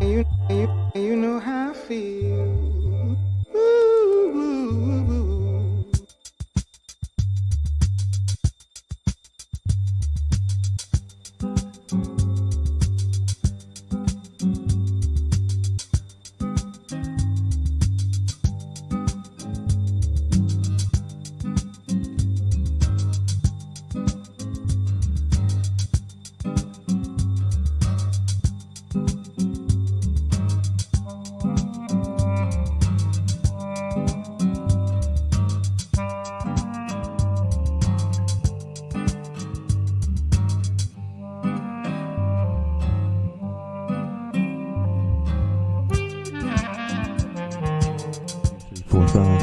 You know how I feel. Ooh, ooh, ooh. 4, 5.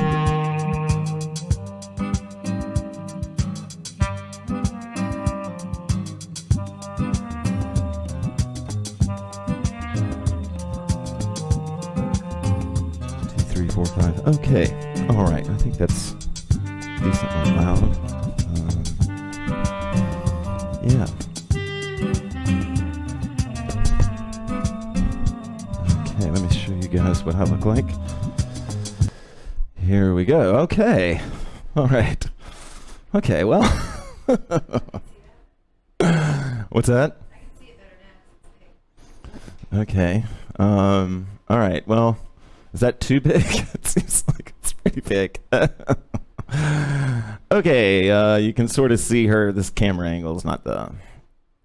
Three, four, five. Okay. All right. I think that's decently loud. Yeah. Okay. Let me show you guys what I look like. Here we go. Okay. All right. Okay. Well. What's that? I can see it better now. Okay. All right. Well, is that too big? It seems like it's pretty big. Okay. You can sort of see her. This camera angle is not the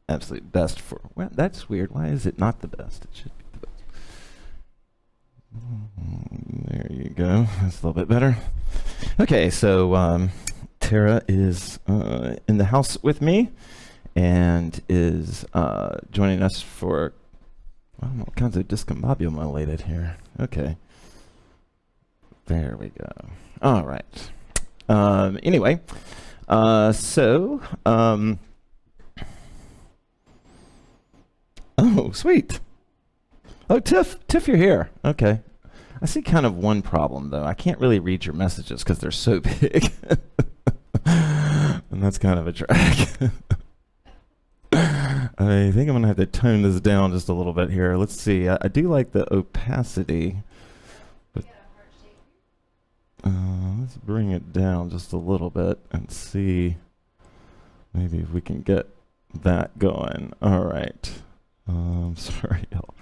absolute best for. Well, that's weird. Why is it not the best? It should be the best. There you go. That's a little bit better. Okay. So Tara is in the house with me and is joining us for all kinds of discombobulated here. Okay. There we go. All right. Anyway, oh, sweet. Oh, Tiff, you're here. Okay. I see kind of one problem, though. I can't really read your messages because they're so big. And that's kind of a drag. I think I'm going to have to tone this down just a little bit here. Let's see. I do like the opacity. But let's bring it down just a little bit and see maybe if we can get that going. All right. Sorry, y'all.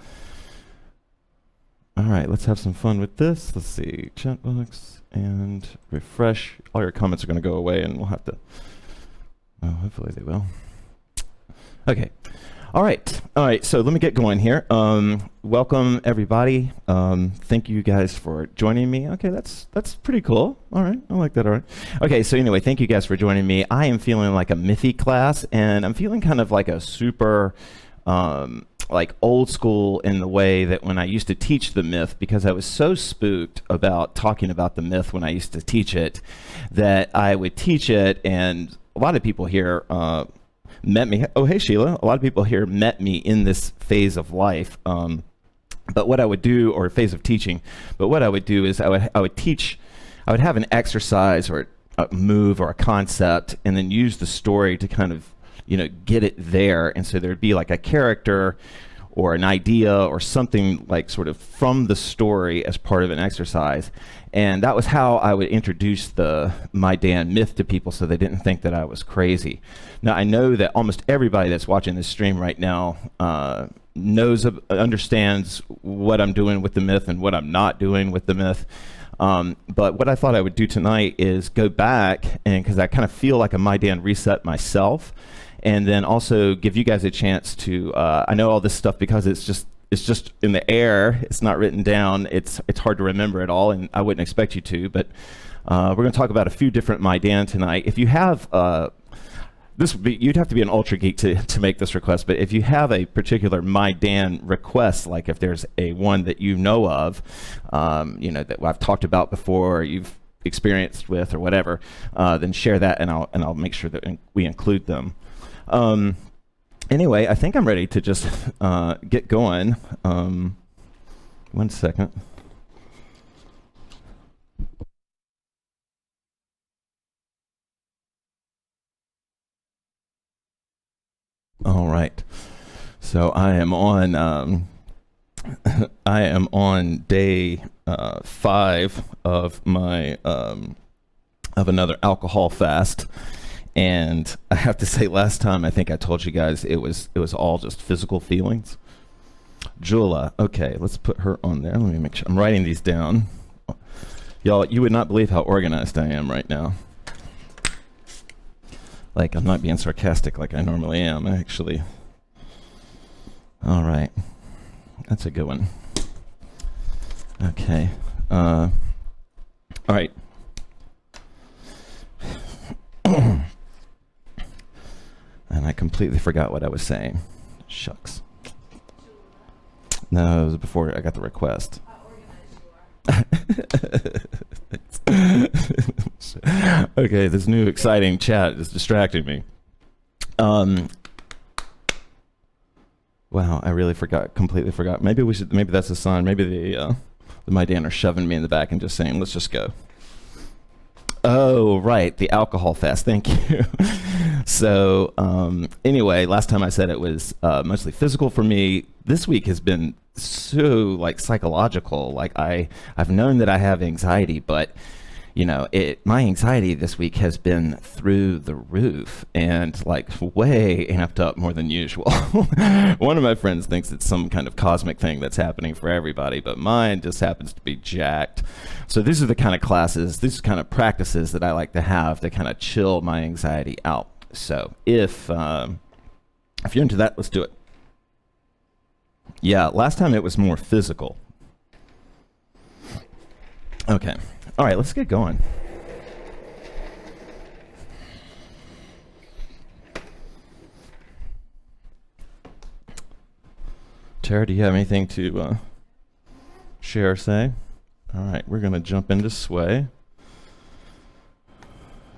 All right, let's have some fun with this. Let's see. Chat box and refresh. All your comments are going to go away and we'll have to... Oh, hopefully they will. Okay. All right. So let me get going here. Welcome everybody. Thank you guys for joining me. Okay, that's pretty cool. All right, I like that. All right. Okay, so anyway, thank you guys for joining me. I am feeling like a Mythy class, and I'm feeling kind of like a super, like old school in the way that when I used to teach the myth, because I was so spooked about talking about the myth when I used to teach it, that I would teach it, and a lot of people here met me. Oh, hey, Sheila. A lot of people here met me in this phase of life. But what I would do, or phase of teaching, but what I would do is I would teach, I would have an exercise or a move or a concept and then use the story to kind of, get it there. And so there'd be like a character or an idea or something like sort of from the story as part of an exercise. And that was how I would introduce the Maidan myth to people so they didn't think that I was crazy. Now, I know that almost everybody that's watching this stream right now understands what I'm doing with the myth and what I'm not doing with the myth. But what I thought I would do tonight is go back, and because I kind of feel like a Maidan reset myself, and then also give you guys a chance to, I know all this stuff because it's just in the air, it's not written down, it's hard to remember it all, and I wouldn't expect you to, but we're going to talk about a few different Maidan tonight. If you have, you'd have to be an ultra geek to make this request, but if you have a particular Maidan request, like if there's a one that you know of, that I've talked about before, or you've experienced with, or whatever, then share that, and I'll make sure that we include them. Anyway, I think I'm ready to just get going. 1 second. All right. So I am on I am on day 5 of my of another alcohol fast, and I have to say, last time I think I told you guys it was all just physical feelings. Jula, okay, let's put her on there. Let me make sure I'm writing these down. Y'all, you would not believe how organized I am right now. Like, I'm not being sarcastic like I normally am. I actually. All right. That's a good one. Okay. All right. And I completely forgot what I was saying. Shucks. No, it was before I got the request. How organized you are. Okay, this new exciting chat is distracting me. Wow, I really completely forgot. Maybe that's a sign. Maybe the Maidan are shoving me in the back and just saying, let's just go. Oh, right, the alcohol fast. Thank you. So, anyway, last time I said it was mostly physical for me. This week has been so like psychological. Like I've known that I have anxiety, but my anxiety this week has been through the roof and like way amped up more than usual. One of my friends thinks it's some kind of cosmic thing that's happening for everybody, but mine just happens to be jacked. So these are the kind of classes, these are kind of practices that I like to have to kind of chill my anxiety out. So if you're into that, let's do it. Yeah, last time it was more physical. Okay. All right, let's get going. Tara, do you have anything to share or say? All right, we're going to jump into Sway.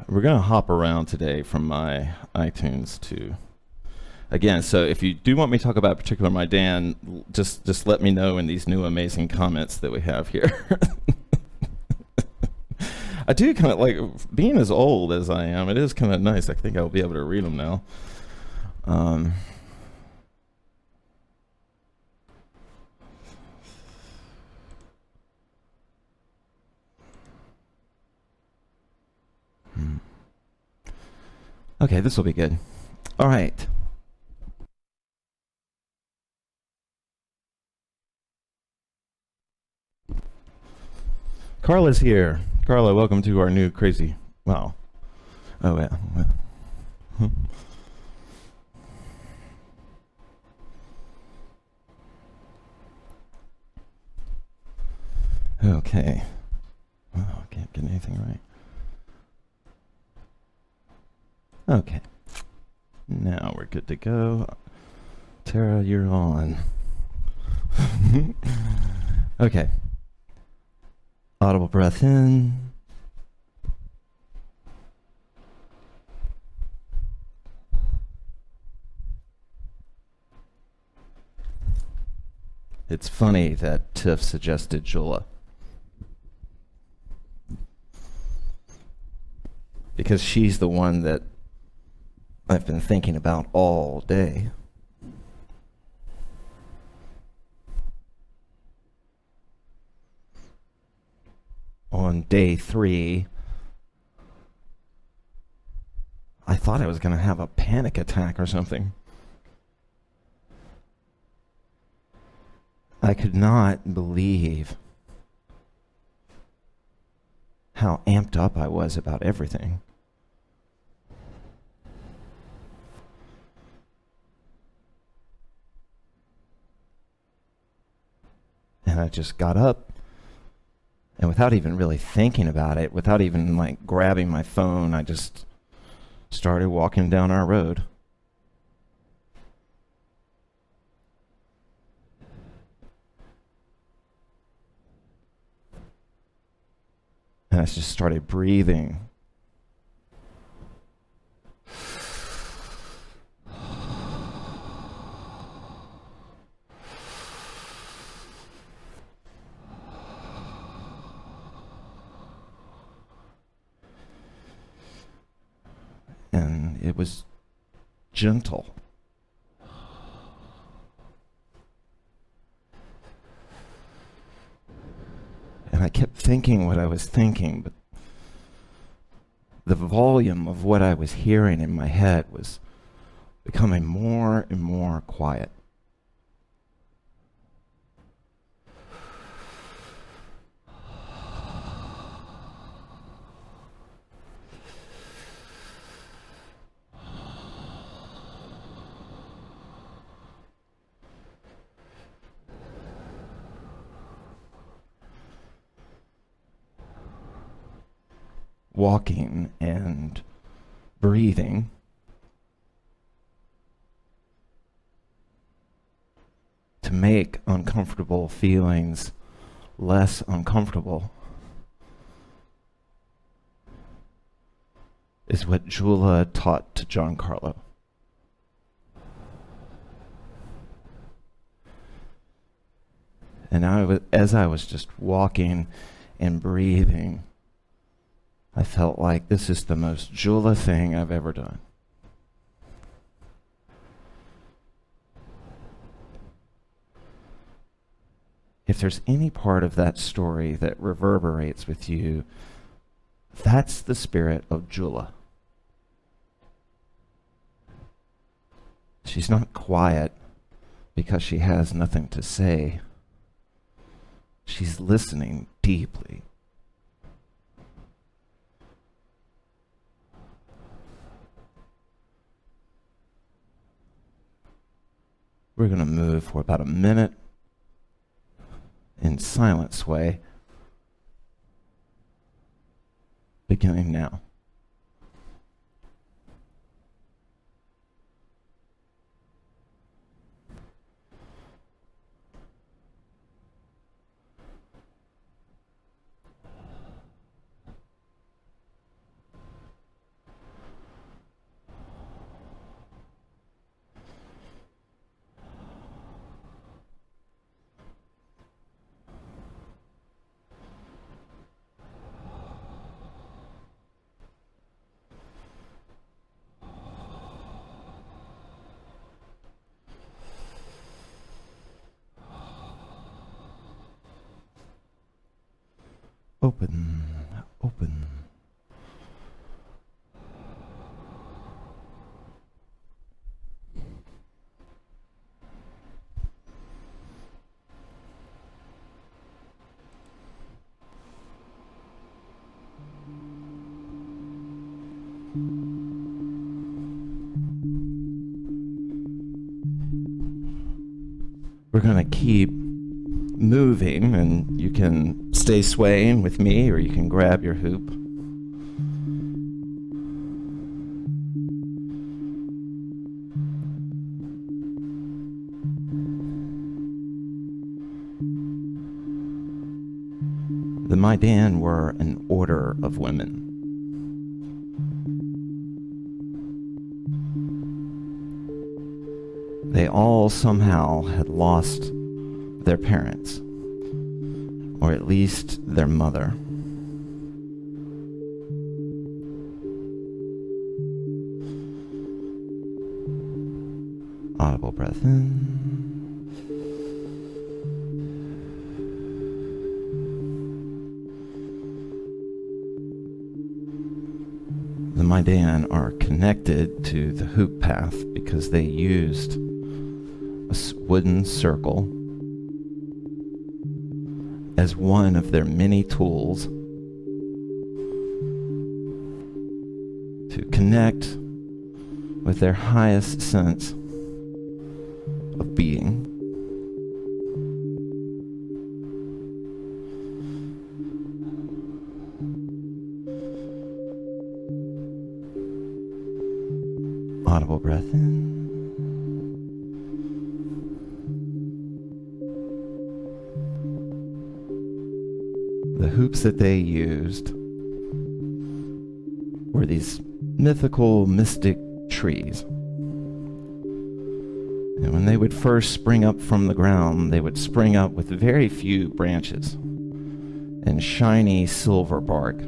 We're going to hop around today from my iTunes to... Again, so if you do want me to talk about a particular Maidan, just let me know in these new amazing comments that we have here. I do kind of like being as old as I am. It is kind of nice. I think I'll be able to read them now. Okay, this will be good. All right. Carla's here. Carla, welcome to our new crazy. Wow. Oh, yeah. Well. Okay. Wow, I can't get anything right. Okay. Now we're good to go. Tara, you're on. Okay. Audible breath in. It's funny that Tiff suggested Jula. Because she's the one that I've been thinking about all day. On day 3, I thought I was going to have a panic attack or something. I could not believe how amped up I was about everything. And I just got up, and without even really thinking about it, without even like grabbing my phone, I just started walking down our road. And I just started breathing. And it was gentle. I kept thinking what I was thinking, but the volume of what I was hearing in my head was becoming more and more quiet. Walking and breathing to make uncomfortable feelings less uncomfortable is what Jula taught to Giancarlo. And as I was just walking and breathing, I felt like this is the most Jula thing I've ever done. If there's any part of that story that reverberates with you, that's the spirit of Jula. She's not quiet because she has nothing to say. She's listening deeply. We're going to move for about a minute in silent sway, beginning now. Open, open. We're going to keep moving, and you can stay swaying with me, or you can grab your hoop. The Maidan were an order of women. They all somehow had lost their parents, or at least their mother. Audible breath in. The Maidan are connected to the HoopPath because they used a wooden circle as one of their many tools to connect with their highest sense of being. Audible breath in. The hoops that they used were these mythical, mystic trees. And when they would first spring up from the ground, they would spring up with very few branches and shiny silver bark.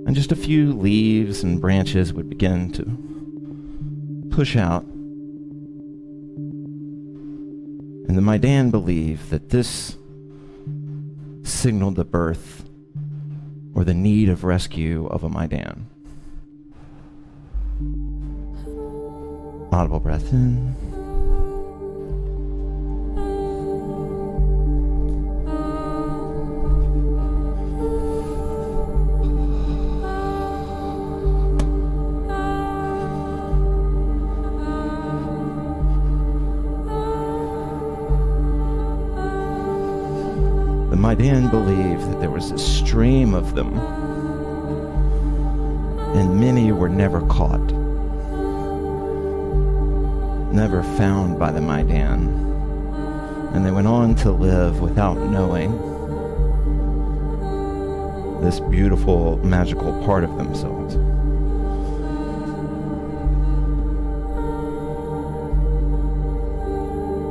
And just a few leaves and branches would begin to push out. And the Maidan believed that this signaled the birth or the need of rescue of a Maidan. Audible breath in. The Maidan believed that there was a stream of them, and many were never caught, never found by the Maidan, and they went on to live without knowing this beautiful, magical part of themselves.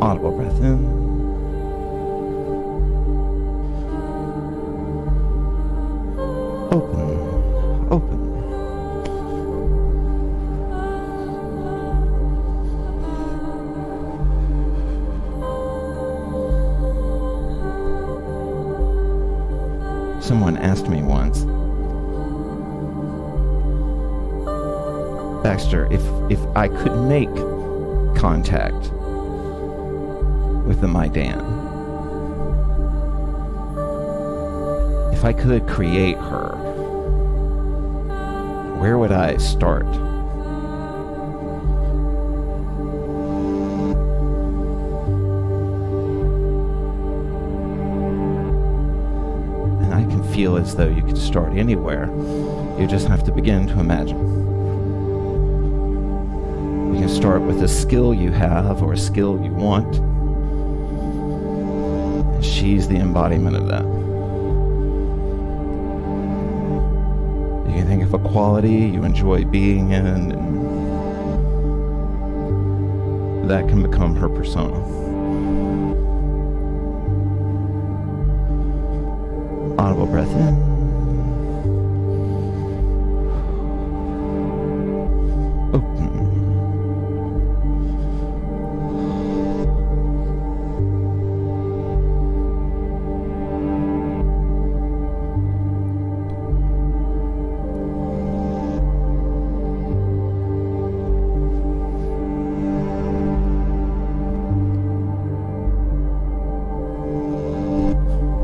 Audible breath in. Open. Someone asked me once, Baxter, if I could make contact with the Maidan, if I could create her, where would I start? And I can feel as though you could start anywhere. You just have to begin to imagine. You can start with a skill you have or a skill you want. And she's the embodiment of that. You can think of a quality you enjoy being in, and that can become her persona. Audible breath in. Open.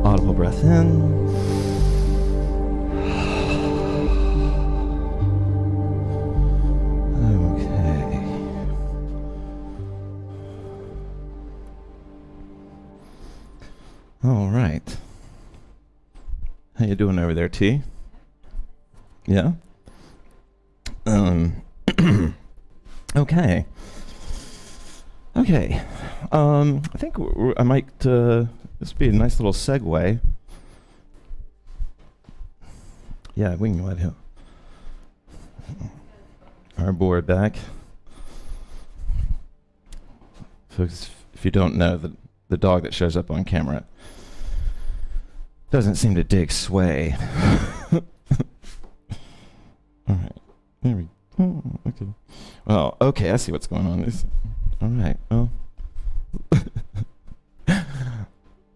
Audible breath in. Okay. All right. How you doing over there, T? Yeah? Okay. Okay. I think I might, this would be a nice little segue. Yeah, we can let him. Our board back. Folks, if you don't know, the dog that shows up on camera doesn't seem to dig sway. All right. There we go. Okay. Well, okay, I see what's going on. All right. Well,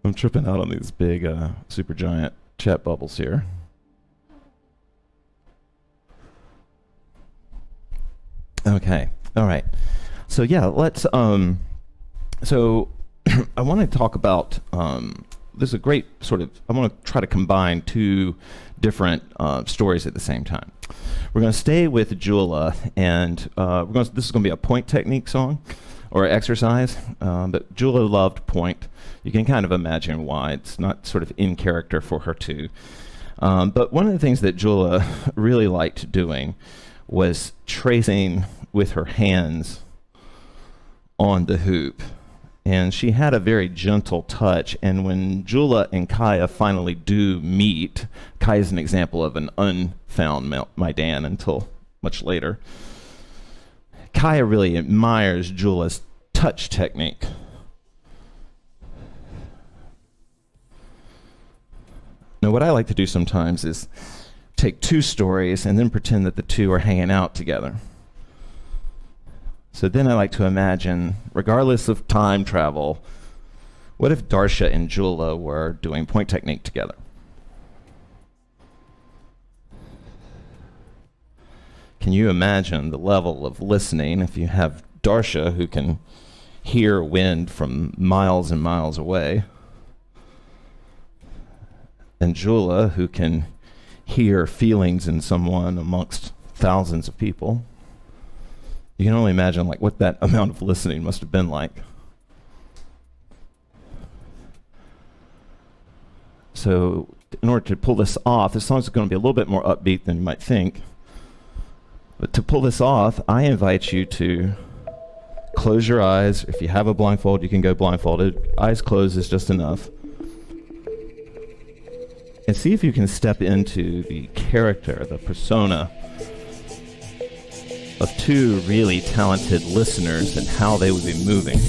I'm tripping out on these big, super giant chat bubbles here. Okay. All right. So yeah, let's. So I want to talk about. This is a great sort of. I want to try to combine two different stories at the same time. We're going to stay with Jula, and this is going to be a point technique song or exercise. But Jula loved point. You can kind of imagine why. It's not sort of in character for her too. But one of the things that Jula really liked doing was tracing with her hands on the hoop. And she had a very gentle touch. And when Jula and Kaya finally do meet, Kaya is an example of an unfound Maidan until much later. Kaya really admires Jula's touch technique. Now, what I like to do sometimes is take two stories and then pretend that the two are hanging out together. So then I like to imagine, regardless of time travel, What if Darsha and Jula were doing point technique together? Can you imagine the level of listening if you have Darsha, who can hear wind from miles and miles away, and Jula, who can hear feelings in someone amongst thousands of people? You can only imagine like what that amount of listening must have been like. So in order to pull this off, this song's going to be a little bit more upbeat than you might think. But to pull this off, I invite you to close your eyes. If you have a blindfold, you can go blindfolded. Eyes closed is just enough. And see if you can step into the character, the persona of two really talented listeners and how they would be moving.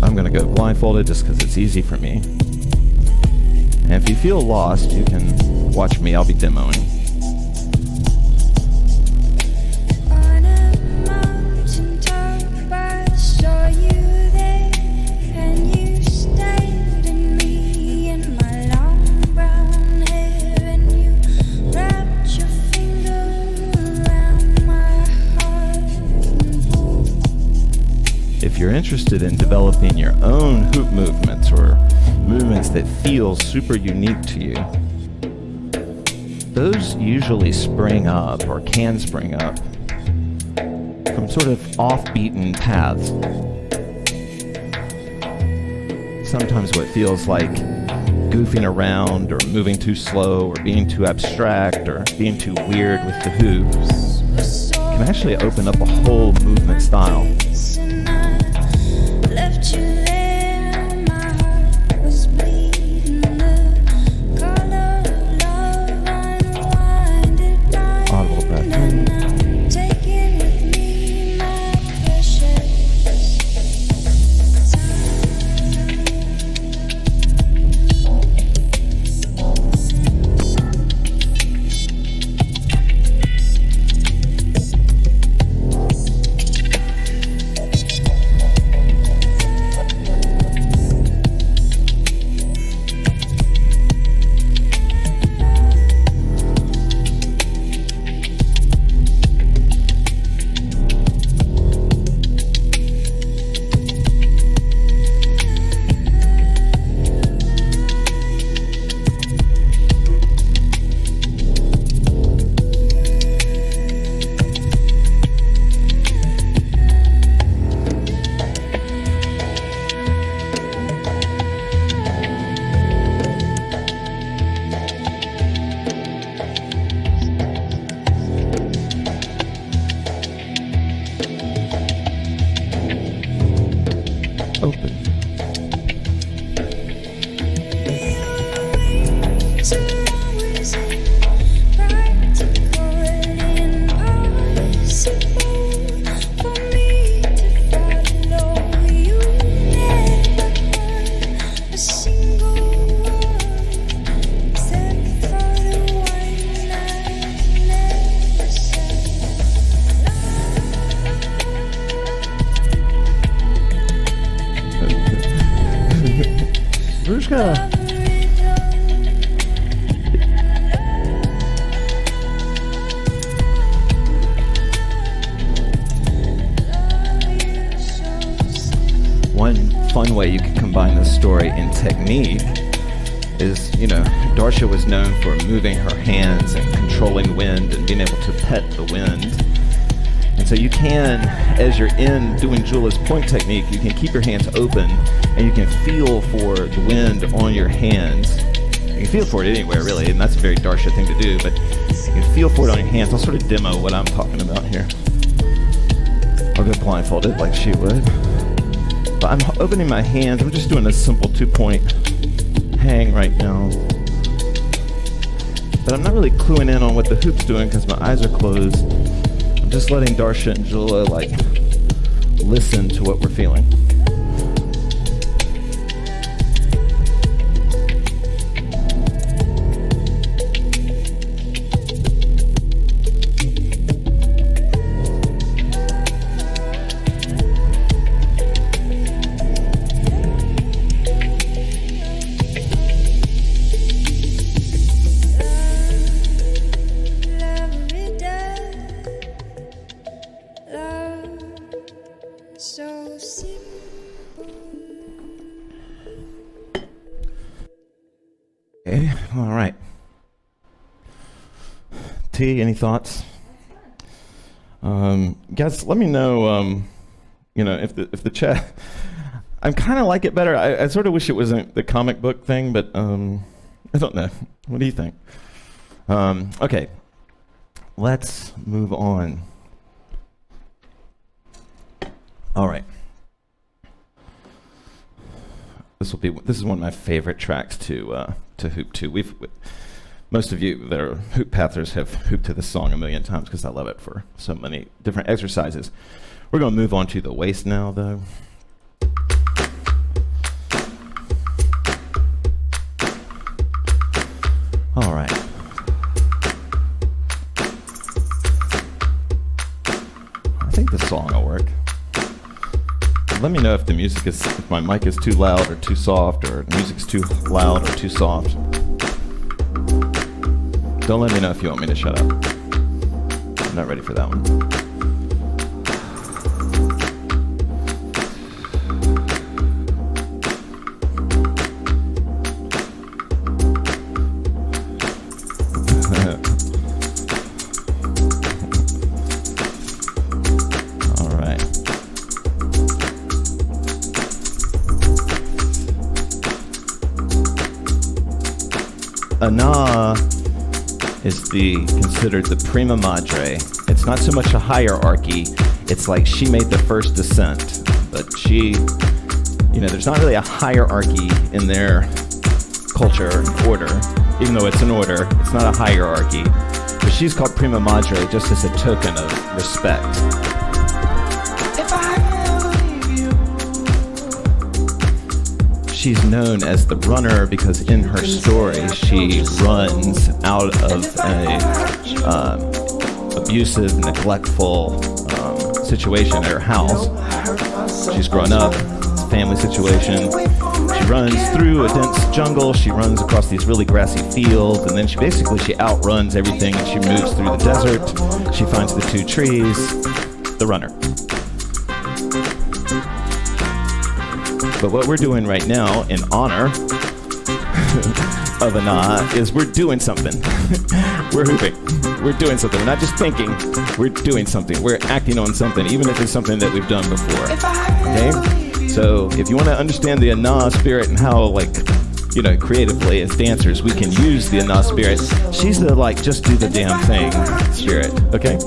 I'm going to go blindfolded just because it's easy for me. And if you feel lost, you can watch me. I'll be demoing. On a mountain top, I saw you there, and you stared at me in my long brown hair, and you wrapped your finger around my heart and pulled. If you're interested in developing your own hoop movements or movements that feel super unique to you, those usually spring up or can spring up from sort of off-beaten paths. Sometimes what feels like goofing around or moving too slow or being too abstract or being too weird with the hoops can actually open up a whole movement style. And I left you there, my heart was bleeding, the color of love unwinded blind, Audible breath in. and I'm taking with me my precious Open. Rushka. One fun way you can combine this story in technique is, Darsha was known for moving her hands and controlling wind and being able to pet the wind. And so you can, as you're in doing Jula's point technique, you can keep your hands open and you can feel for the wind on your hands. You can feel for it anywhere, really, and that's a very Darsha thing to do, but you can feel for it on your hands. I'll sort of demo what I'm talking about here. I'll go blindfolded like she would. But I'm opening my hands. I'm just doing a simple 2-point hang right now. But I'm not really cluing in on what the hoop's doing because my eyes are closed. I'm just letting Darsha and Jula, listen to what we're feeling. T, any thoughts? Guys, let me know, if the chat, I kind of like it better. I sort of wish it wasn't the comic book thing, but I don't know. What do you think? Okay, let's move on. All right. This is one of my favorite tracks to hoop to. Most of you that are hoop pathers have hooped to this song a million times because I love it for so many different exercises. We're going to move on to the waist now, though. All right. I think this song will work. Let me know if if my mic is too loud or too soft, or the music's too loud or too soft. Don't let me know if you want me to shut up. I'm not ready for that one. Ana is considered the prima madre. It's not so much a hierarchy. It's like she made the first descent, but there's not really a hierarchy in their culture and order. Even though it's an order, it's not a hierarchy. But she's called prima madre just as a token of respect. She's known as the runner because in her story she runs out of a abusive, neglectful situation at her house. She's grown up, it's a family situation. She runs through a dense jungle, she runs across these really grassy fields, and then she outruns everything and she moves through the desert. She finds the two trees, the runner. But what we're doing right now in honor of Ana is we're doing something. We're hooping. We're doing something. We're not just thinking. We're doing something. We're acting on something, even if it's something that we've done before. Okay? So if you want to understand the Ana spirit and how, creatively as dancers, we can use the Ana spirit, she's the, just do the damn thing spirit. Okay?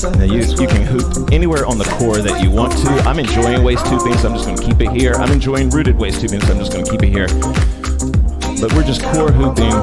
Now you can hoop anywhere on the core that you want to. I'm enjoying waist hooping, so I'm just going to keep it here. I'm enjoying rooted waist hooping, so I'm just going to keep it here. But we're just core hooping.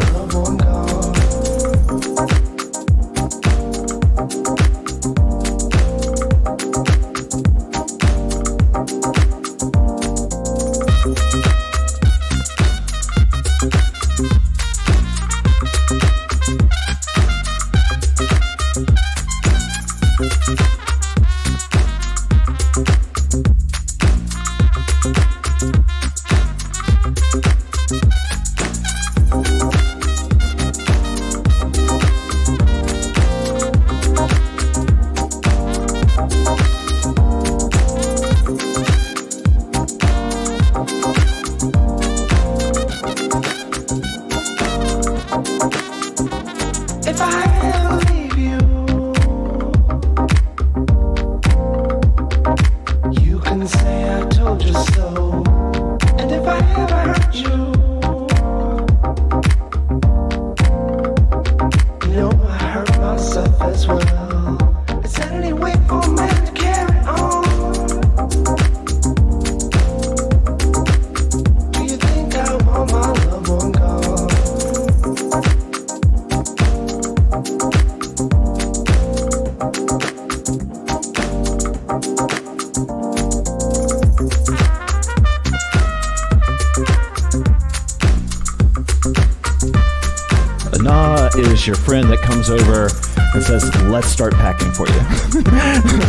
Is your friend that comes over and says, let's start packing for you.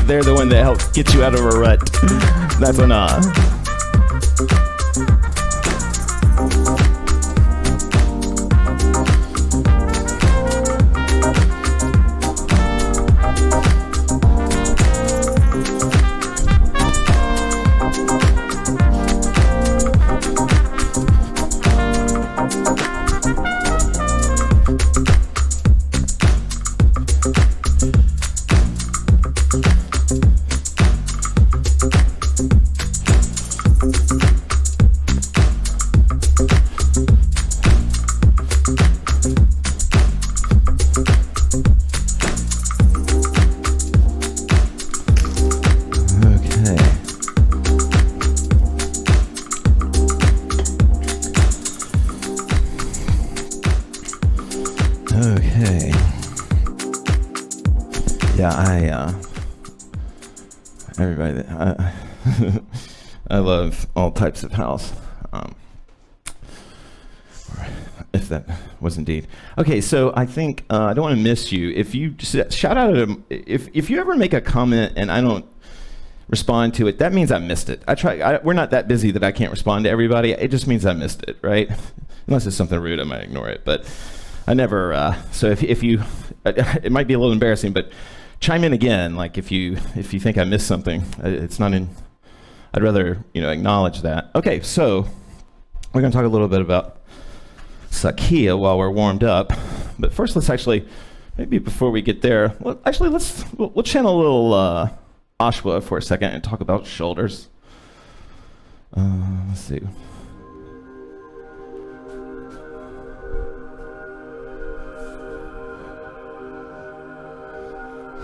They're the one that helps get you out of a rut. That's Ana. Yeah, everybody, I love all types of house. If that was indeed. Okay, so I think I don't want to miss you. If you just shout out at if you ever make a comment and I don't respond to it, that means I missed it. We're not that busy that I can't respond to everybody. It just means I missed it, right? Unless it's something rude, I might ignore it. But I never. So if you, it might be a little embarrassing, but chime in again. Like if you think I missed something, it's not in. I'd rather acknowledge that. Okay, so we're going to talk a little bit about Sakia while we're warmed up. But first, let's actually, maybe before we get there, we'll channel a little Ashwa for a second and talk about shoulders. Let's see.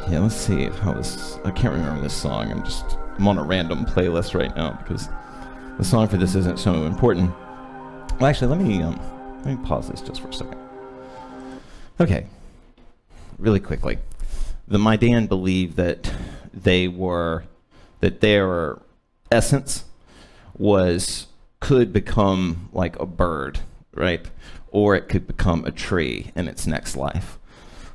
Yeah, let's see. I can't remember this song. I'm on a random playlist right now because the song for this isn't so important. Well, actually, let me pause this just for a second. Okay, really quickly. The Maidan believed that their essence could become like a bird, right? Or it could become a tree in its next life.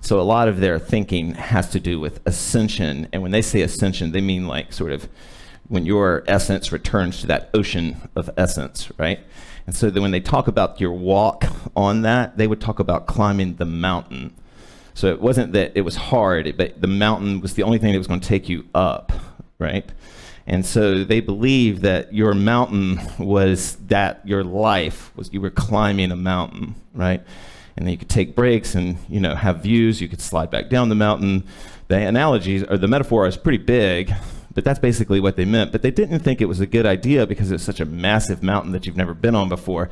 So a lot of their thinking has to do with ascension. And when they say ascension, they mean like sort of when your essence returns to that ocean of essence, right? And so then when they talk about your walk on that, they would talk about climbing the mountain. So it wasn't that it was hard, but the mountain was the only thing that was going to take you up, right? And so they believed that your mountain was that your life was you were climbing a mountain, right? And then you could take breaks and have views. You could slide back down the mountain. The analogies or the metaphor is pretty big, but that's basically what they meant. But they didn't think it was a good idea because it's such a massive mountain that you've never been on before.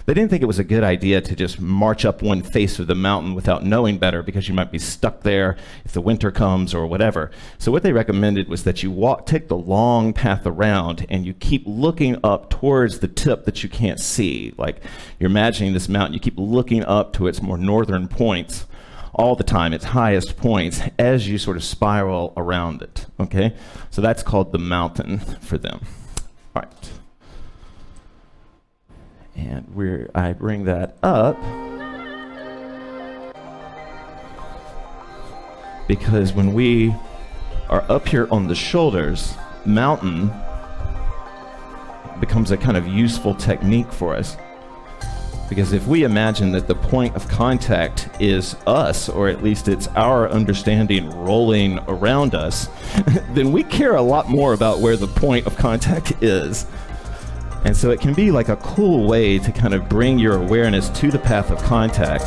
They didn't think it was a good idea to just march up one face of the mountain without knowing better because you might be stuck there if the winter comes or whatever. So what they recommended was that you take the long path around and you keep looking up towards the tip that you can't see. Like you're imagining this mountain, you keep looking up to its more northern points all the time, its highest points, as you sort of spiral around it, okay? So that's called the mountain for them. All right. And I bring that up because when we are up here on the shoulders, mountain becomes a kind of useful technique for us. Because if we imagine that the point of contact is us, or at least it's our understanding rolling around us, then we care a lot more about where the point of contact is. And so it can be like a cool way to kind of bring your awareness to the path of contact.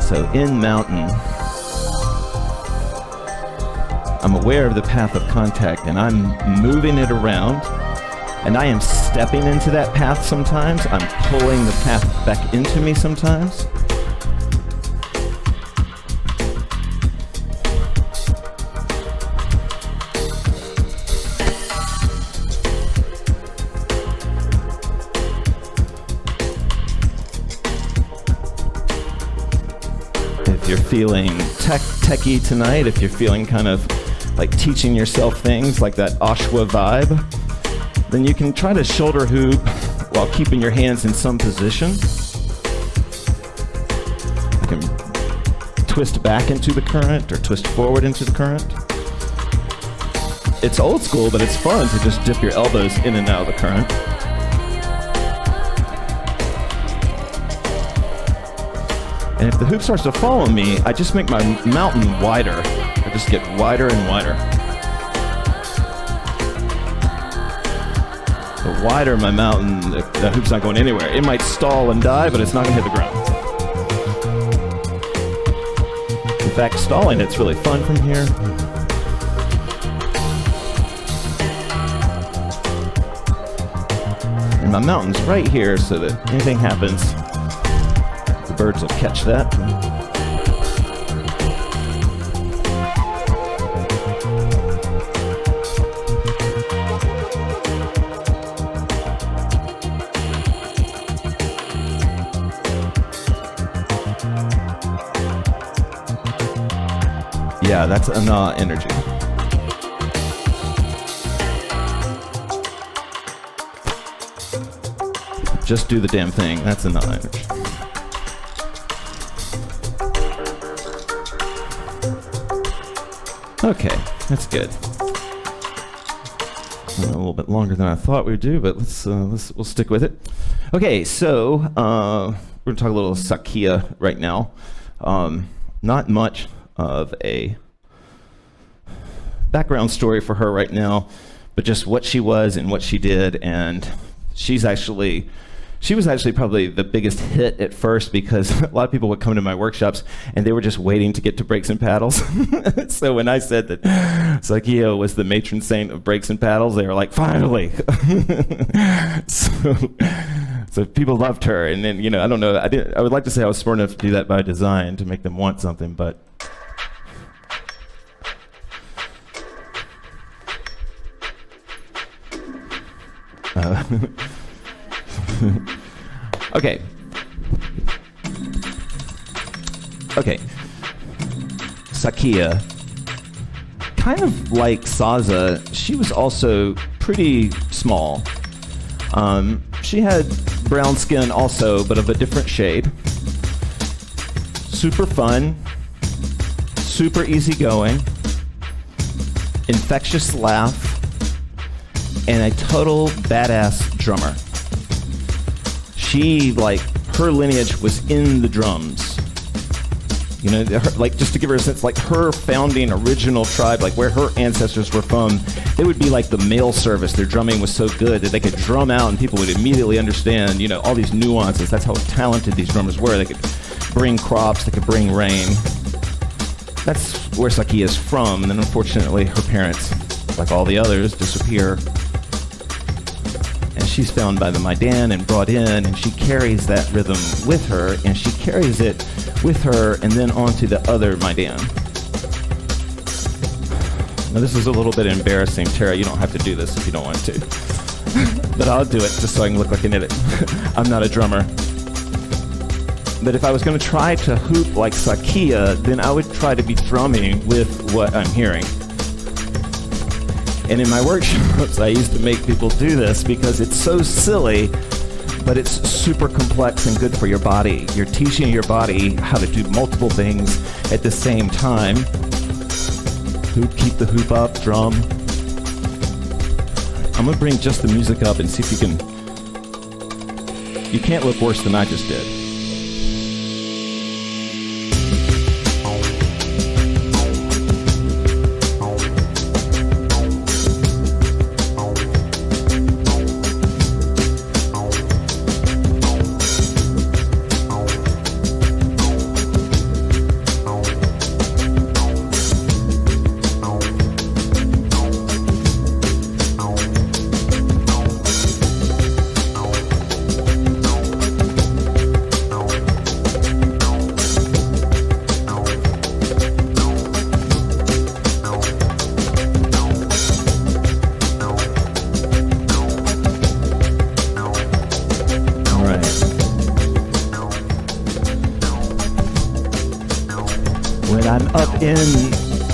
So in mountain, I'm aware of the path of contact and I'm moving it around. And I am stepping into that path sometimes. I'm pulling the path back into me sometimes. If you're feeling techie tonight, if you're feeling kind of like teaching yourself things like that Ashwa vibe, then you can try to shoulder hoop while keeping your hands in some position. You can twist back into the current or twist forward into the current. It's old school, but it's fun to just dip your elbows in and out of the current. And if the hoop starts to follow me, I just make my mountain wider. I just get wider and wider. The wider my mountain, the hoop's not going anywhere. It might stall and die, but it's not gonna hit the ground. In fact, stalling, it's really fun from here. And my mountain's right here so that anything happens, the birds will catch that. Yeah, that's a nah energy. Just do the damn thing. That's a nah energy. Okay, that's good. A little bit longer than I thought we'd do, but we'll stick with it. Okay, so we're gonna talk a little Sakia right now. Not much of a background story for her right now, but just what she was and what she did, and she was actually probably the biggest hit at first because a lot of people would come to my workshops and they were just waiting to get to breaks and paddles. So when I said that Sakia was the matron saint of breaks and paddles, they were like, finally. So people loved her, and then I don't know. I would like to say I was smart enough to do that by design to make them want something, but. Okay. Sakia, kind of like Saza, she was also pretty small. She had brown skin also, but of a different shade. Super fun, super easygoing, infectious laugh, and a total badass drummer. She, her lineage was in the drums. Just to give her a sense, her founding original tribe, where her ancestors were from, they would be like the mail service. Their drumming was so good that they could drum out and people would immediately understand, all these nuances. That's how talented these drummers were. They could bring crops, they could bring rain. That's where Sakia is from. And then unfortunately, her parents, like all the others, disappear. And she's found by the Maidan and brought in, and she carries that rhythm with her, and she carries it with her and then onto the other Maidan. Now this is a little bit embarrassing. Tara, you don't have to do this if you don't want to. But I'll do it just so I can look like an idiot. I'm not a drummer. But if I was going to try to hoop like Sakia, then I would try to be drumming with what I'm hearing. And in my workshops, I used to make people do this because it's so silly, but it's super complex and good for your body. You're teaching your body how to do multiple things at the same time. Hoop, keep the hoop up, drum. I'm gonna bring just the music up and see if you can. You can't look worse than I just did.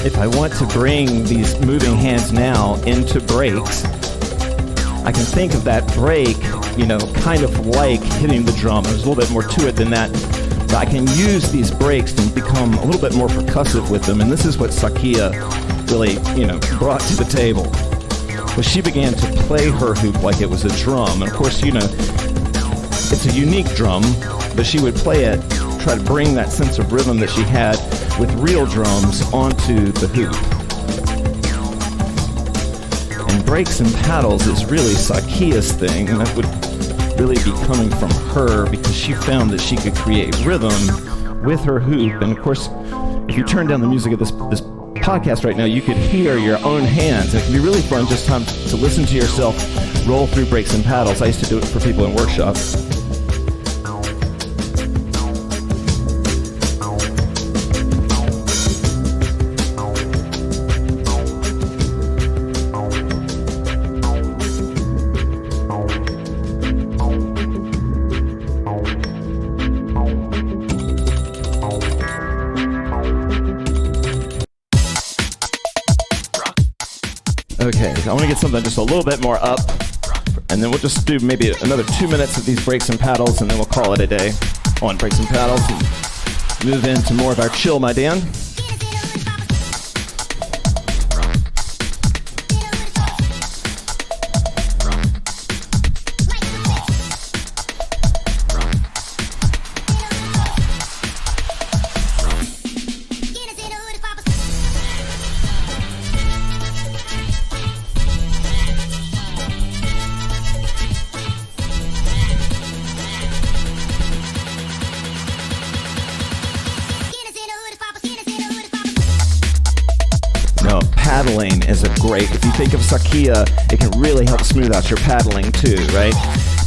If I want to bring these moving hands now into breaks, I can think of that break, kind of like hitting the drum. There's a little bit more to it than that, but I can use these breaks and become a little bit more percussive with them, and this is what Sakia really, brought to the table. But she began to play her hoop like it was a drum, and of course, it's a unique drum, but she would play it, try to bring that sense of rhythm that she had with real drums onto the hoop. And breaks and paddles is really Sakia's thing, and that would really be coming from her because she found that she could create rhythm with her hoop. And of course, if you turn down the music of this podcast right now, you could hear your own hands. It can be really fun just to listen to yourself roll through breaks and paddles. I used to do it for people in workshops. Okay, I want to get something just a little bit more up, and then we'll just do maybe another 2 minutes of these breaks and paddles, and then we'll call it a day on breaks and paddles and move into more of our chill Maidan. Paddling is a great, if you think of Sakia, it can really help smooth out your paddling too, right?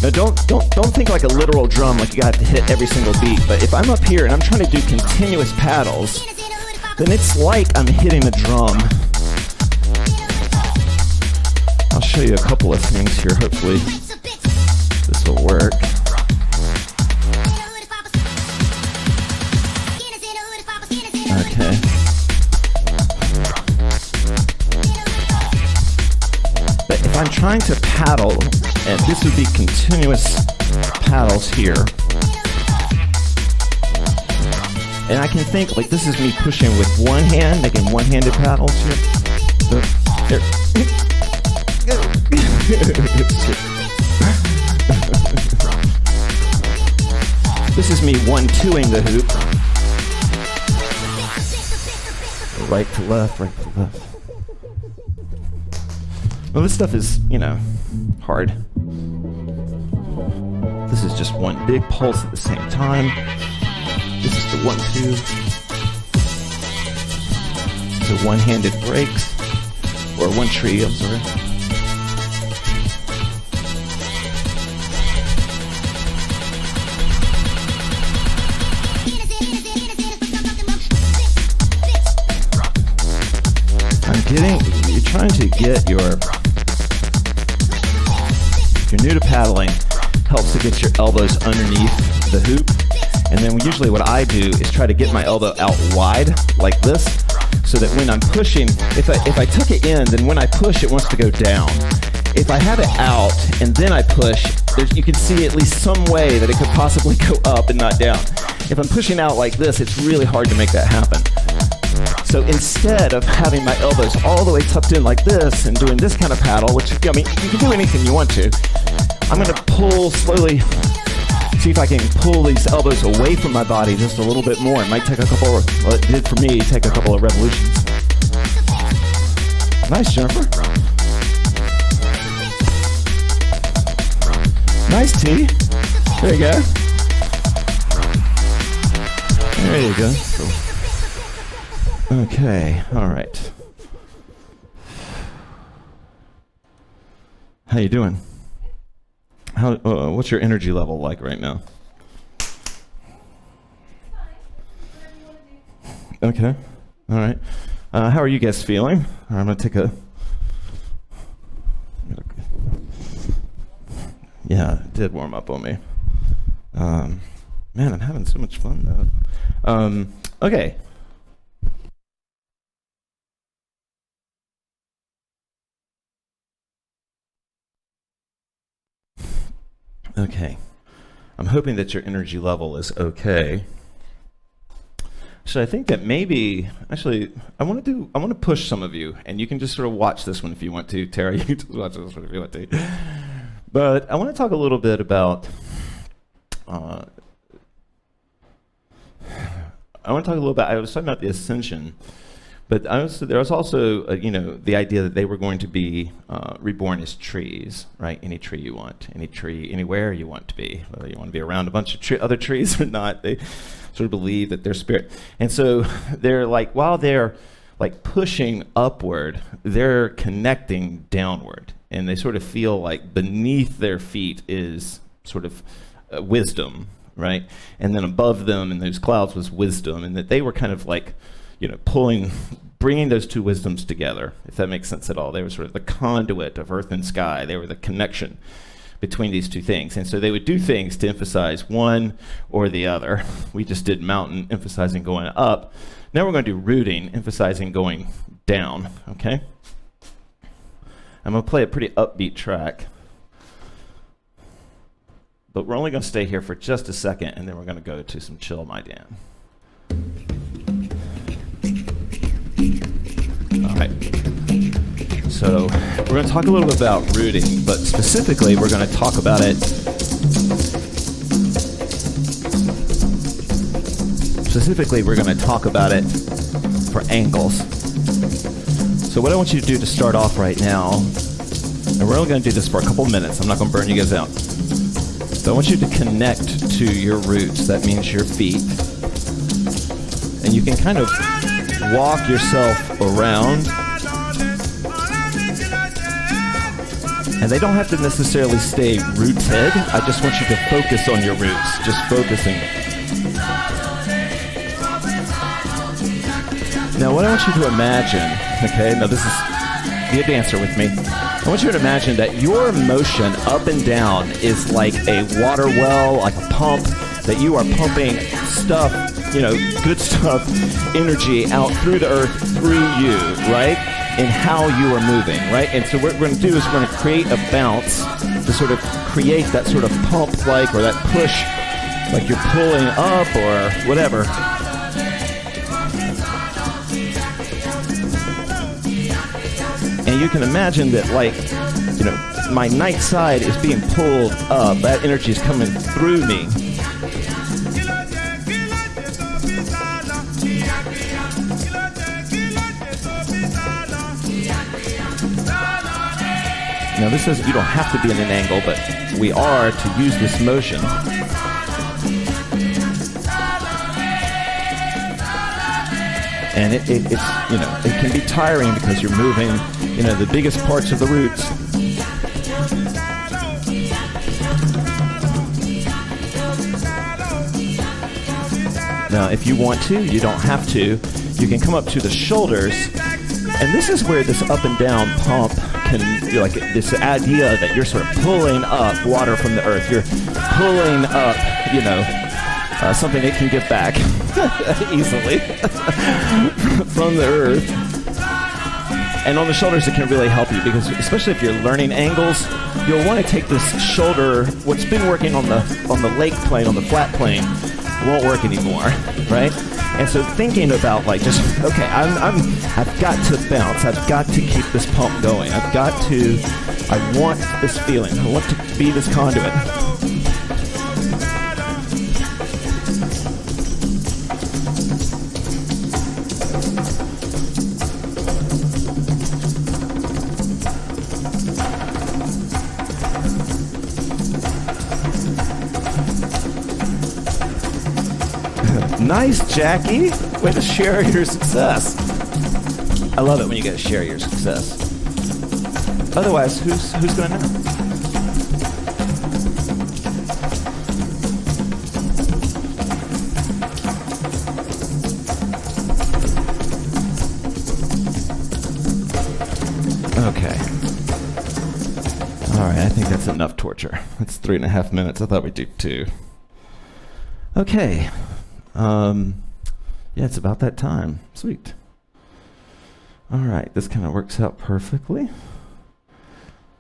Now don't think like a literal drum, like you have to hit every single beat, but if I'm up here and I'm trying to do continuous paddles, then it's like I'm hitting a drum. I'll show you a couple of things here, hopefully this will work. Okay. But if I'm trying to paddle, and this would be continuous paddles here, and I can think like this is me pushing with one hand, making one-handed paddles here. So, here. This is me 1-2ing the hoop. Right to left, right to left. Well, this stuff is, hard. This is just one big pulse at the same time. This is the 1-2. So one-handed breaks, or one tree, I'm sorry. You're trying to get if you're new to paddling, helps to get your elbows underneath the hoop. And then usually what I do is try to get my elbow out wide like this, so that when I'm pushing, if I tuck it in, then when I push, it wants to go down. If I have it out and then I push, you can see at least some way that it could possibly go up and not down. If I'm pushing out like this, it's really hard to make that happen. So instead of having my elbows all the way tucked in like this and doing this kind of paddle, which, you can do anything you want to, I'm going to pull slowly, see if I can pull these elbows away from my body just a little bit more. It might take a couple of, well, it did for me, take a couple of revolutions. Nice, Jennifer. Nice, T. There you go. There you go. Cool. Okay, all right. How you doing? What's your energy level like right now? Okay, all right. How are you guys feeling? I'm gonna take a. Yeah, it did warm up on me. Man, I'm having so much fun though. Okay. Okay, I'm hoping that your energy level is okay. So I think that maybe, actually, I want to push some of you, and you can just sort of watch this one if you want to. Tara, you can just watch this one if you want to. But I want to talk a little bit about, I was talking about the ascension. But there was also, the idea that they were going to be reborn as trees, right? Any tree you want, any tree, anywhere you want to be, whether you want to be around a bunch of other trees or not. They sort of believe that they're spirit. And so they're like, while they're like pushing upward, they're connecting downward. And they sort of feel like beneath their feet is sort of wisdom, right? And then above them in those clouds was wisdom, and that they were kind of like, bringing those two wisdoms together, if that makes sense at all. They were sort of the conduit of earth and sky. They were the connection between these two things. And so they would do things to emphasize one or the other. We just did mountain, emphasizing going up. Now we're going to do rooting, emphasizing going down, okay? I'm going to play a pretty upbeat track. But we're only going to stay here for just a second, and then we're going to go to some chill Maidan. All right. So we're going to talk a little bit about rooting, but specifically we're going to talk about it. Specifically, we're going to talk about it for angles. So what I want you to do to start off right now, and we're only going to do this for a couple minutes. I'm not going to burn you guys out. So I want you to connect to your roots. That means your feet. And you can kind of walk yourself around. And they don't have to necessarily stay rooted. I just want you to focus on your roots. Just focusing. Now what I want you to imagine, okay, now this is, be a dancer with me. I want you to imagine that your motion up and down is like a water well, like a pump, that you are pumping stuff, good stuff, energy out through the earth, through you, right? In how you are moving, right? And so what we're going to do is we're going to create a bounce to sort of create that sort of pump-like or that push, like you're pulling up or whatever. And you can imagine that, my night side is being pulled up. That energy is coming through me. Now this says you don't have to be in an angle, but we are to use this motion. And it's it can be tiring because you're moving, the biggest parts of the roots. Now, if you want to, you don't have to. You can come up to the shoulders, and this is where this up and down pump can be like this idea that you're sort of pulling up water from the earth. You're pulling up, something that can give back easily from the earth. And on the shoulders, it can really help you because, especially if you're learning angles, you'll want to take this shoulder. What's been working on the lake plane, on the flat plane, won't work anymore, right? And so thinking about I've got to bounce. I've got to keep this pump going. I want this feeling. I want to be this conduit. Nice, Jackie. Way to share your success. I love it when you get to share your success. Otherwise, who's going to know? Okay. All right, I think that's enough torture. That's 3.5 minutes. I thought we'd do 2. Okay. Yeah, it's about that time. Sweet. All right, this kind of works out perfectly.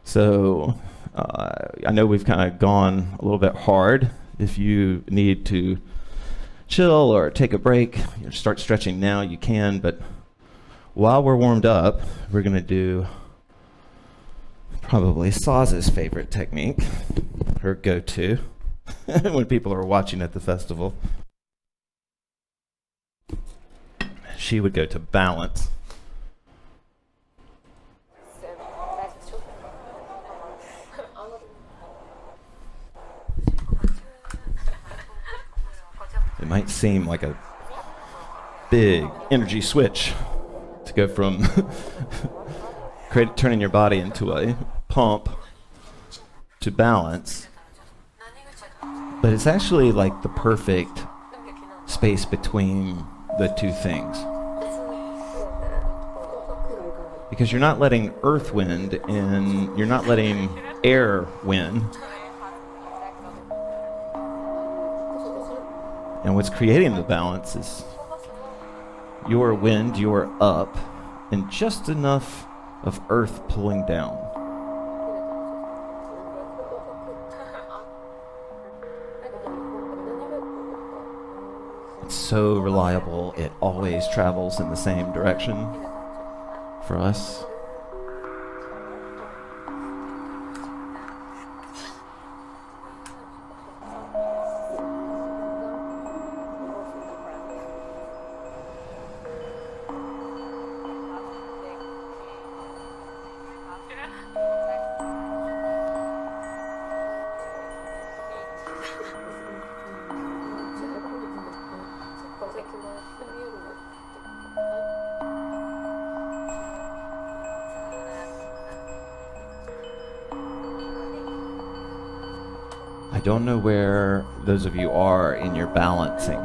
So I know we've kind of gone a little bit hard. If you need to chill or take a break, start stretching now, you can. But while we're warmed up, we're going to do probably Saz's favorite technique, her go-to, when people are watching at the festival. She would go to balance. It might seem like a big energy switch to go from turning your body into a pump to balance, but it's actually like the perfect space between the two things. Because you're not letting earth wind in, you're not letting air win. And what's creating the balance is your wind, your up, and just enough of earth pulling down. It's so reliable. It always travels in the same direction for us. I don't know where those of you are in your balancing,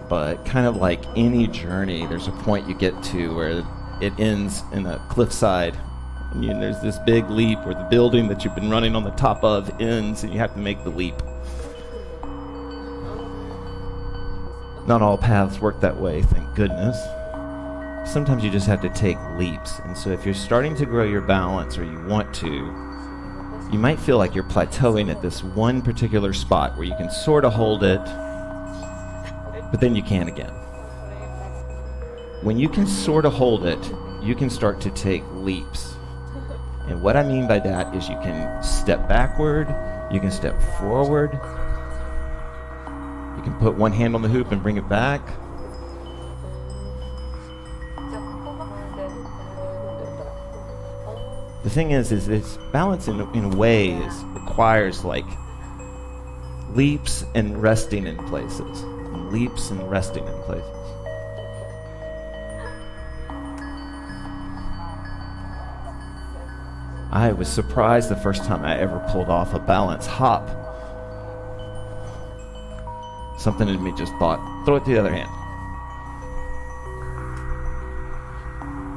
but kind of like any journey, there's a point you get to where it ends in a cliffside. And there's this big leap where the building that you've been running on the top of ends and you have to make the leap. Not all paths work that way, thank goodness. Sometimes you just have to take leaps. And so if you're starting to grow your balance, or you want to, you might feel like you're plateauing at this one particular spot where you can sort of hold it, but then you can't again. When you can sort of hold it, you can start to take leaps. And what I mean by that is you can step backward, you can step forward, you can put one hand on the hoop and bring it back. The thing is it's balance in a way requires like leaps and resting in places. And leaps and resting in places. I was surprised the first time I ever pulled off a balance hop. Something in me just thought, throw it to the other hand.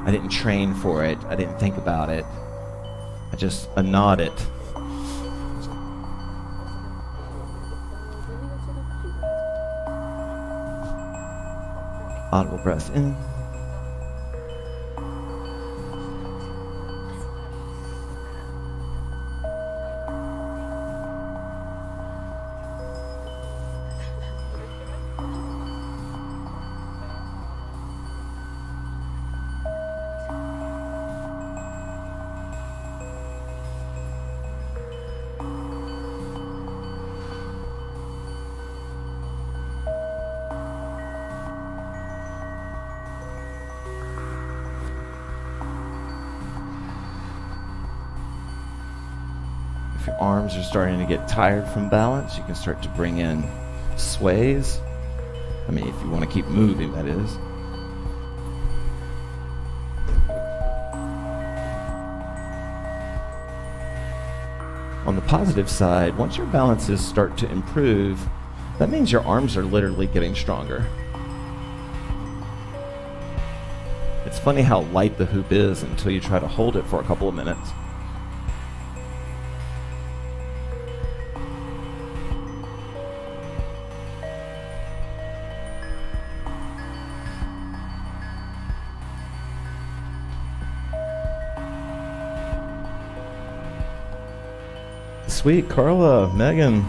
I didn't train for it. I didn't think about it. I just nod it. Audible breath in. If your arms are starting to get tired from balance, you can start to bring in sways. I mean, if you want to keep moving, that is. On the positive side, once your balances start to improve, that means your arms are literally getting stronger. It's funny how light the hoop is until you try to hold it for a couple of minutes. Sweet, Carla, Megan.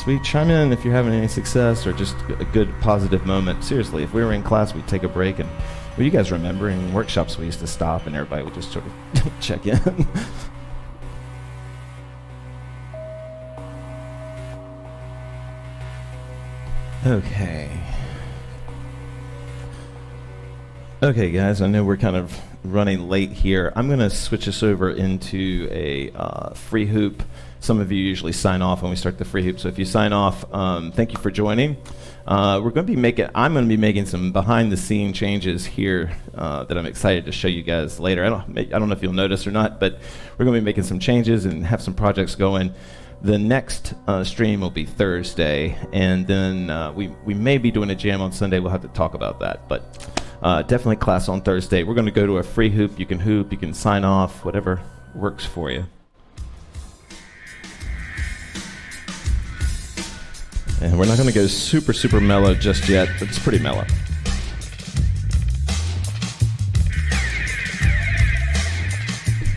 Sweet, chime in if you're having any success or just a good positive moment. Seriously, if we were in class, we'd take a break and, well, you guys remember in workshops we used to stop and everybody would just sort of check in. Okay, guys, I know we're kind of running late here. I'm going to switch us over into a free hoop. Some of you usually sign off when we start the free hoop, so if you sign off, thank you for joining. I'm going to be making some behind-the-scene changes here that I'm excited to show you guys later. I don't know if you'll notice or not, but we're going to be making some changes and have some projects going. The next stream will be Thursday, and then we may be doing a jam on Sunday. We'll have to talk about that, but definitely class on Thursday. We're going to go to a free hoop. You can sign off, whatever works for you. And we're not going to go super, super mellow just yet, but it's pretty mellow.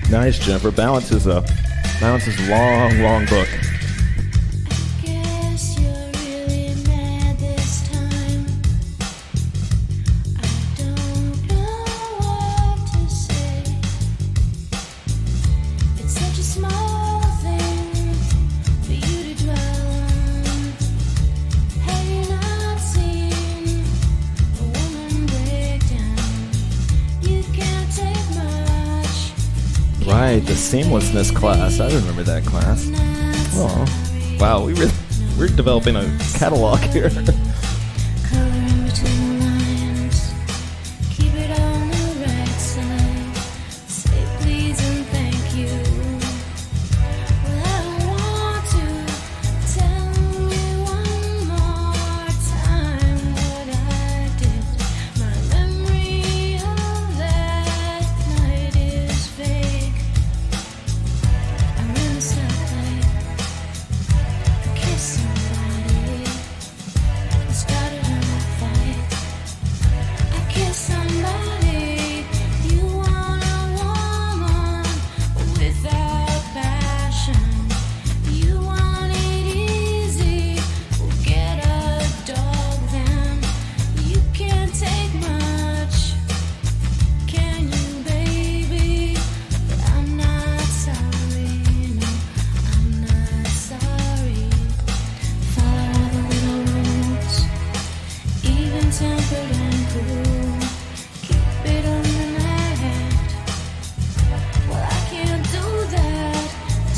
Nice, Jennifer. Balance is long, long book. Guess you're really right, the seamlessness class. I remember that class. Oh, wow, we're developing a catalog here. Coloring between the lines, keep it on the right side. Say please and thank you. Well, I don't want to. Tell me one more time what I did. My memory of that night is vague. I'm in the stoplight. I kissed somebody. I started a fight. I kissed somebody. You want a woman without passion. You want it easy. Well, get a dog then. You can't take much. Can you, baby? But I'm not sorry. No, I'm not sorry. Follow the little rules, even tempered and cool. Keep it under my hat. Well, I can't do that.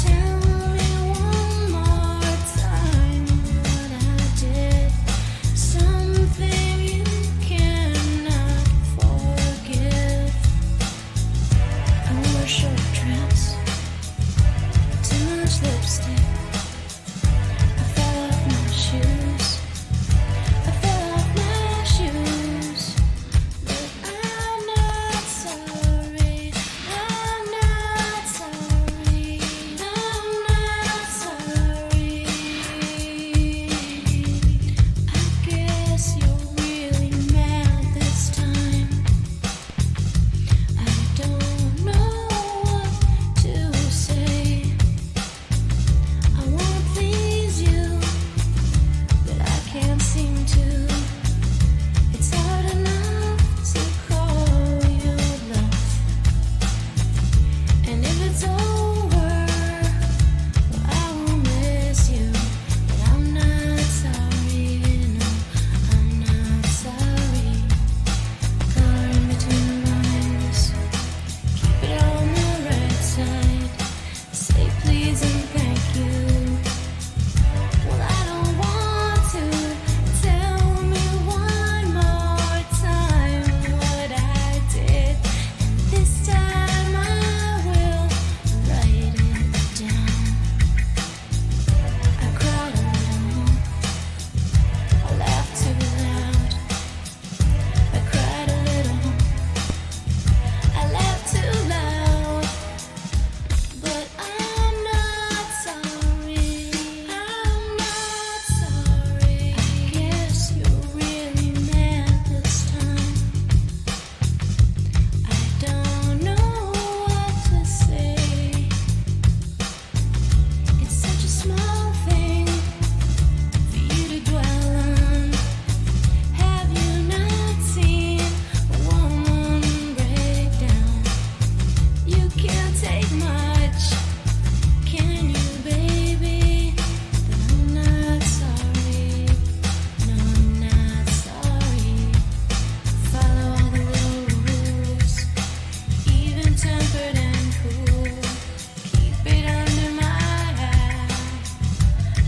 Tell me one more time what I did. Something you cannot forgive. I wore short dress, too much lipstick. I fell off my shoes. I fell off my shoes. But I'm not sorry. I'm not sorry. I'm not sorry. I guess you're really mad this time. I don't know what to say. I wanna please you, but I can't seem to. It's hard enough to call you love. And if it's over, well, I will miss you. But I'm not sorry, no, I'm not sorry. Coloring between the lines, keep it on the right side. Say please and thank you. Well, I don't want to. Tell me one more time what I did. And this time I will write it down. I cried a little. I laughed too loud. I cried a little. I laughed too loud. But I'm not sorry. I'm not sorry. I guess you're really mad this time. I don't know what to say. It's such a small thing for you to dwell on. Have you not seen a woman break down? You can't take much. Can you, baby? But I'm not sorry. No, I'm not sorry. Follow all the little rules, even tempered and cool. Keep it under my hat.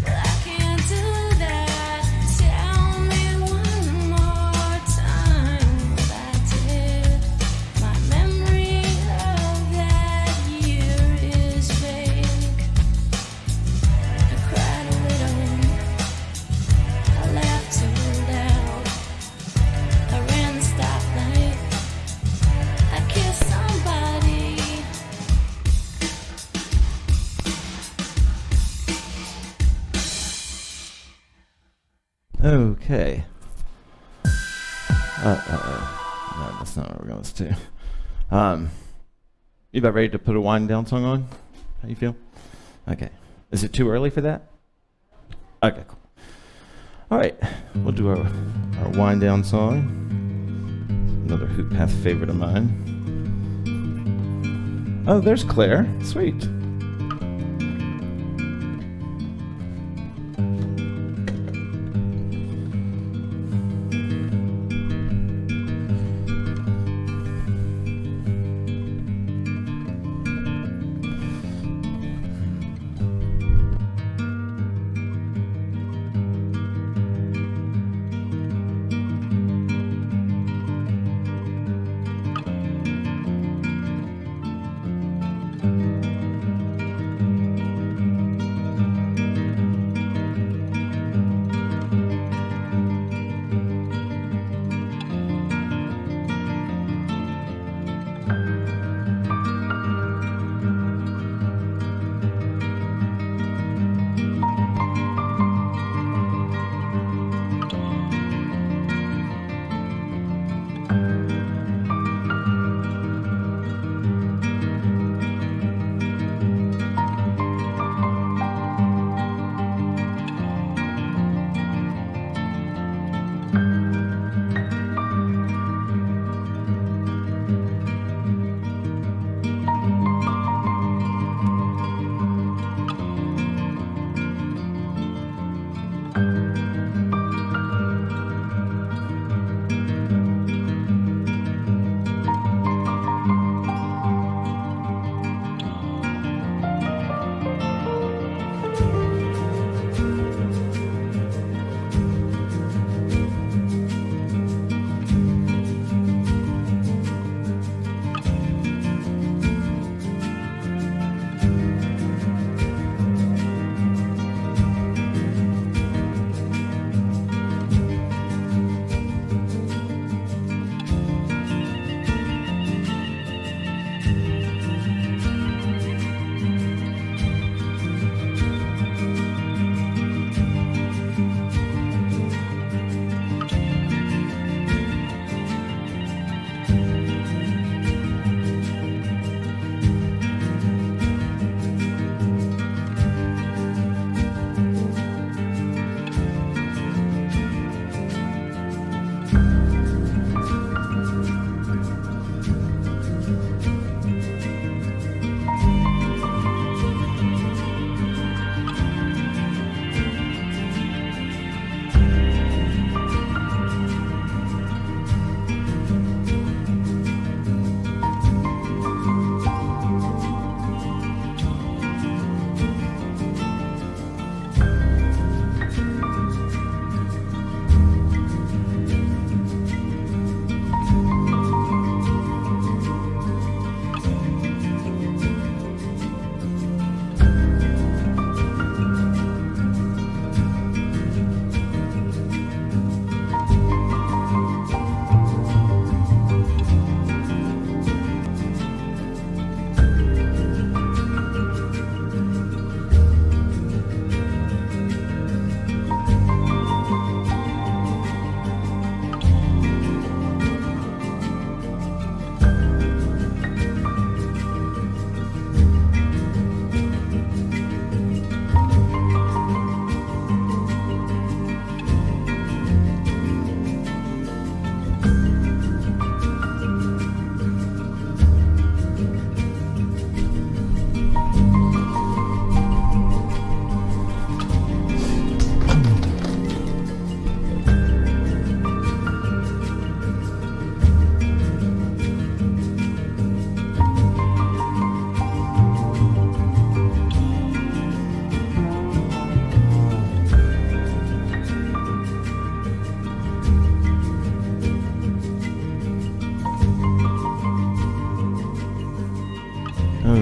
Well, I can't do that. Tell me one more time what I did. My memory of that year is vague. I cried a little. I laughed too loud. I ran the stoplight. I kissed somebody. Okay. No, that's not what we're going to. You about ready to put a wind down song on? How you feel? Okay. Is it too early for that? Okay, cool. All right, we'll do our wind down song. Another HoopPath favorite of mine. Oh, there's Claire. Sweet.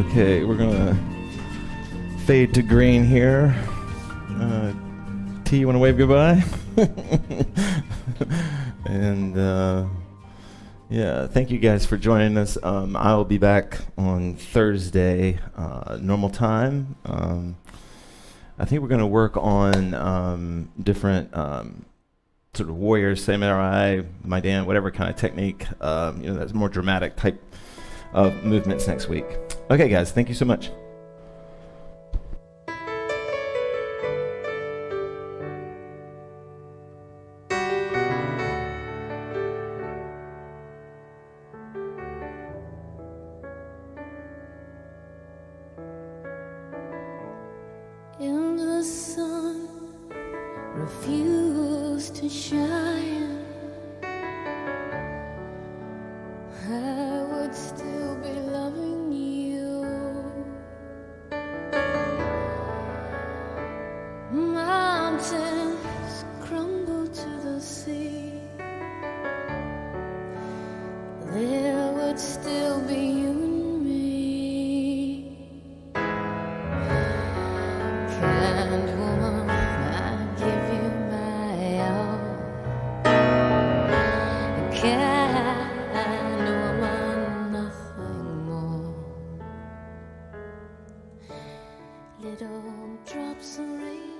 Okay, we're gonna fade to green here. T, you want to wave goodbye? And yeah, thank you guys for joining us. I'll be back on Thursday, normal time. I think we're going to work on different sort of warriors, samurai, Maidan, whatever kind of technique, that's more dramatic type of movements next week. Okay, guys, thank you so much. And the sun refused to shine, I would still be loving you. Mountains crumble to the sea, there would still be you and me. Kind woman, I give you my all. Kind woman, nothing more. Little drops of rain